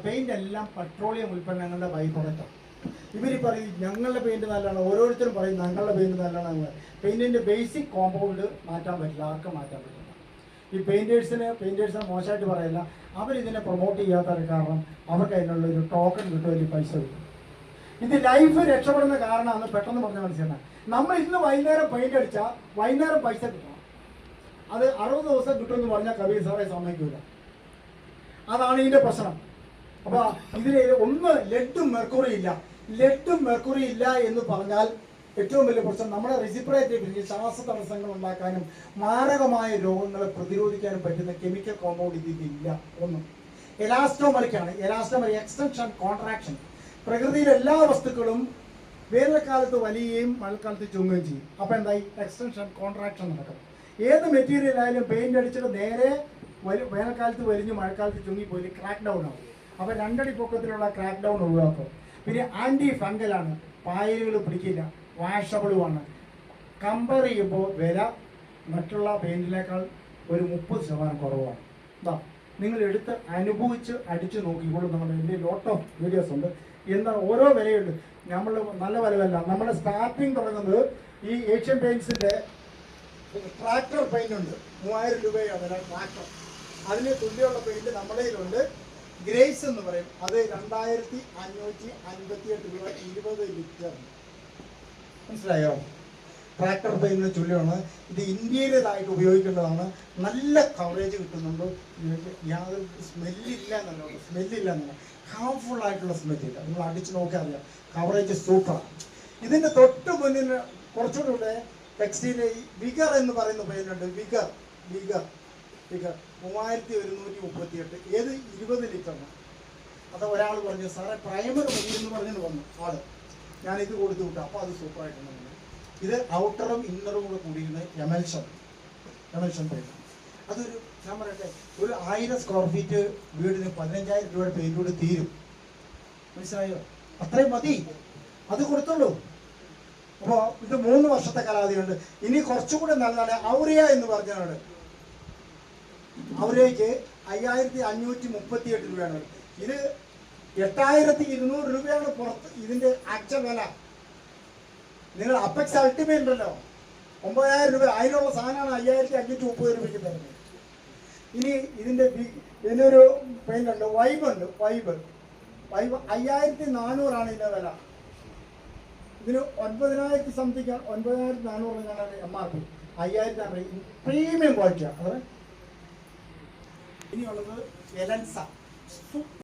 Paint എല്ലാം petroleum ഉൽപ്പന്നങ്ങളുടെ by പ്രൊഡക്റ്റാണ്. ഇവർ പറയും ഞങ്ങളുടെ പെയിന്റ് നല്ലതാണ്, ഓരോരുത്തരും പറയും ഞങ്ങളുടെ പെയിന്റ് നല്ലതാണ്. പെയിന്റിന്റെ ബേസിക് കോമ്പൗണ്ട് മാറ്റാൻ പറ്റില്ല, ആർക്കും മാറ്റാൻ പറ്റില്ല. ഈ പെയിന്റേഴ്സിനെ മോശമായിട്ട് പറയില്ല, അവരിതിനെ പ്രൊമോട്ട് ചെയ്യാത്ത കാരണം അവർക്ക് അതിനുള്ള ഒരു ടോക്കൺ കിട്ടും, വലിയ പൈസ കിട്ടും. ഇത് ലൈഫ് രക്ഷപ്പെടുന്ന കാരണമാണ് പെട്ടെന്ന് പറഞ്ഞ മനസ്സിലാണ്. നമ്മൾ ഇന്ന് വൈകുന്നേരം പെയിന്റ് അടിച്ചാൽ വൈകുന്നേരം പൈസ കിട്ടണം. അത് 60 ദിവസം കിട്ടുമെന്ന് പറഞ്ഞാൽ കബീർ സാറെ സമ്മതിക്കില്ല. അതാണ് ഇതിന്റെ പ്രശ്നം. അപ്പൊ ഇതിൽ ഒന്ന് ലെഡും മെർക്കുറി ഇല്ല എന്ന് പറഞ്ഞാൽ ഏറ്റവും വലിയ പ്രശ്നം നമ്മുടെ റെസിപ്രേറ്ററി ശ്വാസ തടസ്സങ്ങൾ ഉണ്ടാക്കാനും മാരകമായ രോഗങ്ങളെ പ്രതിരോധിക്കാനും പറ്റുന്ന കെമിക്കൽ കോമ്പൗണ്ട് ഇതില്ല. ഒന്ന് എലാസ്റ്റോമറിക്കാണ്. എലാസ്റ്റോമറി എക്സ്റ്റൻഷൻ കോൺട്രാക്ഷൻ. പ്രകൃതിയിലെ എല്ലാ വസ്തുക്കളും വേനൽക്കാലത്ത് വലിയുകയും മഴക്കാലത്ത് ചുങ്ങുകയും ചെയ്യും. അപ്പൊ എന്തായി? എക്സ്റ്റൻഷൻ കോൺട്രാക്ഷൻ നടക്കും. ഏത് മെറ്റീരിയൽ ആയാലും പെയിന്റ് അടിച്ചിട്ട് നേരെ വേനൽക്കാലത്ത് വലിഞ്ഞ് മഴക്കാലത്ത് ചുങ്ങിപ്പോയി ക്രാക്ക് ഡൗൺ ആവും. അപ്പൊ 2 അടി പൊക്കത്തിലുള്ള ക്രാക്ക് ഡൗൺ ഒഴിവാക്കും. പിന്നെ ആന്റി ഫംഗലാണ്, പായലുകൾ പിടിക്കില്ല, വാഷബിളുമാണ്. കമ്പയർ ചെയ്യുമ്പോൾ വില മറ്റുള്ള പെയിന്റിനേക്കാൾ ഒരു 30% കുറവാണ്. എന്താ നിങ്ങൾ എടുത്ത് അനുഭവിച്ച് അടിച്ചു നോക്കിക്കോളും. നമ്മുടെ വലിയ ലോട്ട് ഓഫ് വീഡിയോസ് ഉണ്ട്. എന്താണ് ഓരോ വിലയുണ്ട്. നമ്മൾ നല്ല വിലയല്ല. നമ്മുടെ സ്റ്റാർട്ടിങ് തുടങ്ങുന്നത് ഈ ഏഷ്യൻ പെയിന്റ്സിന്റെ ട്രാക്ടർ പെയിന്റ് ഉണ്ട്, 3000 രൂപയാണ് വില ട്രാക്ടർ. അതിന് തുല്യമുള്ള പെയിന്റ് നമ്മുടെ കയ്യിലുണ്ട്, ഗ്രേസ് എന്ന് പറയും. അത് 2558 രൂപ 20 ലിറ്റർ. മനസ്സിലായോ? ട്രാക്ടർ പെയിന്റിന് തുല്യമാണ്. ഇത് ഇന്ത്യയിലേതായിട്ട് ഉപയോഗിക്കേണ്ടതാണ്. നല്ല കവറേജ് കിട്ടുന്നുണ്ട്. യാതൊരു സ്മെല്ലില്ല എന്നല്ല, ഹാർംഫുൾ ആയിട്ടുള്ള സ്മെല്ലില്ല. നിങ്ങൾ അടിച്ച് നോക്കിയാൽ അറിയാം, കവറേജ് സൂപ്പറാണ്. ഇതിന്റെ തൊട്ട് മുന്നിൽ കുറച്ചുകൂടെ ടെക്സ്റ്റൈൽ വിഗർ എന്ന് പറയുന്ന പെയിന്റ് ഉണ്ട്. വിഗർ 3138. ഏത് 20 ലിറ്ററിന്. അത് ഒരാൾ പറഞ്ഞു സാറേ പ്രൈമർ മതി എന്ന് പറഞ്ഞു വന്നു ആള്. ഞാൻ ഇത് കൊടുത്തു വിട്ടു. അപ്പോൾ അത് സൂപ്പറായിട്ടുണ്ട്. ഇത് ഔട്ടറും ഇന്നറും കൂടെ കൂടിയിരുന്ന എമൽഷൻ പെയിന്റ്. അതൊരു ഞാൻ പറയട്ടെ, ഒരു 1000 സ്ക്വയർ ഫീറ്റ് വീടിന് 15,000 രൂപയുടെ പെയിന്റ് കൂടി തീരും. മനസ്സിലായോ? അത്രയും മതി, അത് കൊടുത്തുള്ളൂ. അപ്പോൾ ഇത് 3 വർഷത്തെ കാലാവധിയുണ്ട്. ഇനി കുറച്ചുകൂടെ നല്ലതാണ് ഔറിയ എന്ന് പറഞ്ഞാണ്. ഔറിയയ്ക്ക് 5538 രൂപയാണ്. ഇത് 8200 രൂപയാണ് പുറത്ത് ഇതിന്റെ ആക്ച്വൽ വില. നിങ്ങൾ അപ്പെക്സ് അൾട്ടിമേറ്റ് ഉണ്ടല്ലോ 9000 രൂപ, അതിനുള്ള സാധനമാണ് 5530 രൂപയ്ക്ക് തരുന്നത്. ഇനി ഇതിനൊരു പെയിന്റ് ഉണ്ട്, വൈബ് 5400 ഇതിന്റെ വില. ഇതിന് 9000 സംതിങ് 9400 MRP. 5000 പ്രീമിയം ക്വാളിറ്റിയാണ്. ഇനിയുള്ളത് എലൻസ.